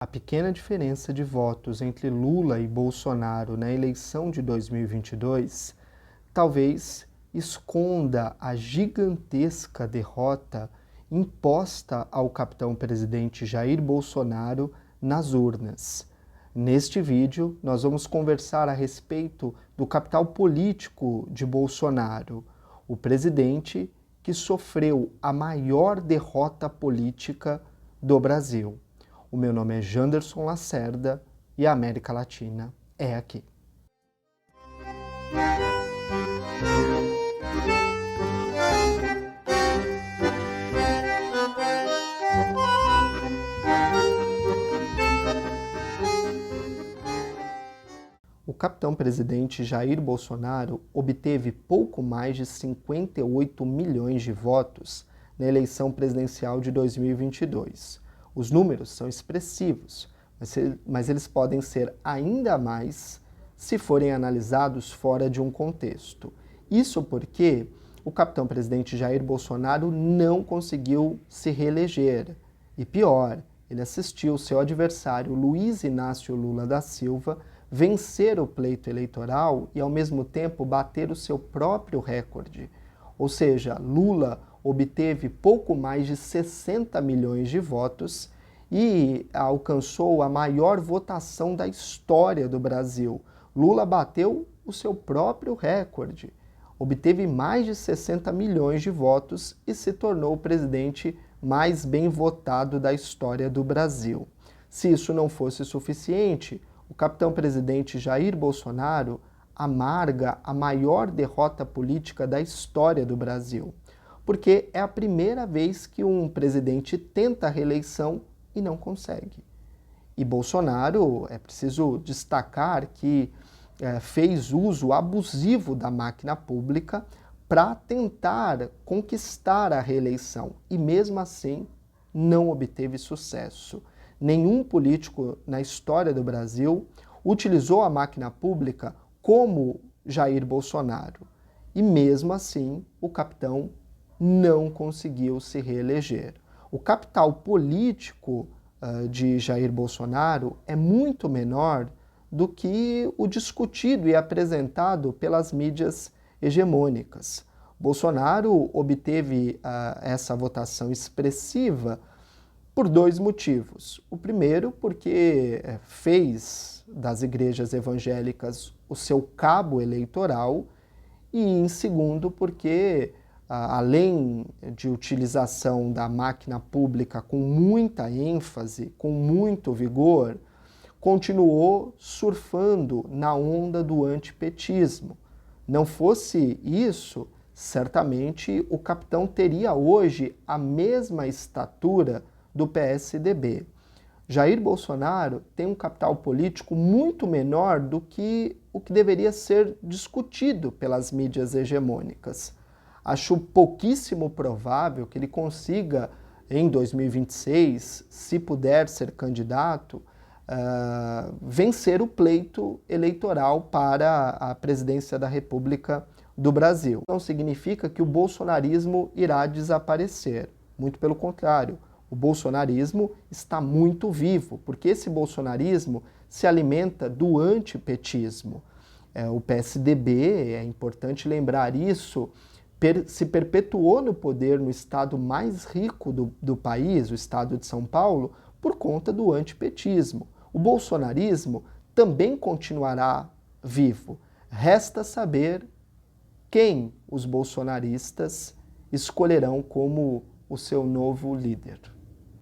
A pequena diferença de votos entre Lula e Bolsonaro na eleição de 2022 talvez esconda a gigantesca derrota imposta ao capitão presidente Jair Bolsonaro nas urnas. Neste vídeo, nós vamos conversar a respeito do capital político de Bolsonaro, o presidente que sofreu a maior derrota política do Brasil. O meu nome é Janderson Lacerda e a América Latina é aqui. O capitão presidente Jair Bolsonaro obteve pouco mais de 58 milhões de votos na eleição presidencial de 2022. Os números são expressivos, mas eles podem ser ainda mais se forem analisados fora de um contexto. Isso porque o capitão presidente Jair Bolsonaro não conseguiu se reeleger. E pior, ele assistiu seu adversário Luiz Inácio Lula da Silva vencer o pleito eleitoral e, ao mesmo tempo, bater o seu próprio recorde. Ou seja, Lula obteve pouco mais de 60 milhões de votos e alcançou a maior votação da história do Brasil. Lula bateu o seu próprio recorde, obteve mais de 60 milhões de votos e se tornou o presidente mais bem votado da história do Brasil. Se isso não fosse suficiente, o capitão presidente Jair Bolsonaro amarga a maior derrota política da história do Brasil, porque é a primeira vez que um presidente tenta a reeleição e não consegue. E Bolsonaro, é preciso destacar que fez uso abusivo da máquina pública para tentar conquistar a reeleição e mesmo assim não obteve sucesso. Nenhum político na história do Brasil utilizou a máquina pública como Jair Bolsonaro. E mesmo assim, o capitão não conseguiu se reeleger. O capital político de Jair Bolsonaro é muito menor do que o discutido e apresentado pelas mídias hegemônicas. Bolsonaro obteve essa votação expressiva por dois motivos. O primeiro, porque fez das igrejas evangélicas o seu cabo eleitoral, e em segundo, porque além de utilização da máquina pública com muita ênfase, com muito vigor, continuou surfando na onda do antipetismo. Não fosse isso, certamente o capitão teria hoje a mesma estatura do PSDB. Jair Bolsonaro tem um capital político muito menor do que o que deveria ser discutido pelas mídias hegemônicas. Acho pouquíssimo provável que ele consiga, em 2026, se puder ser candidato, vencer o pleito eleitoral para a presidência da República do Brasil. Não significa que o bolsonarismo irá desaparecer, muito pelo contrário. O bolsonarismo está muito vivo, porque esse bolsonarismo se alimenta do antipetismo. O PSDB, é importante lembrar isso, se perpetuou no poder no estado mais rico do país, o estado de São Paulo, por conta do antipetismo. O bolsonarismo também continuará vivo. Resta saber quem os bolsonaristas escolherão como o seu novo líder.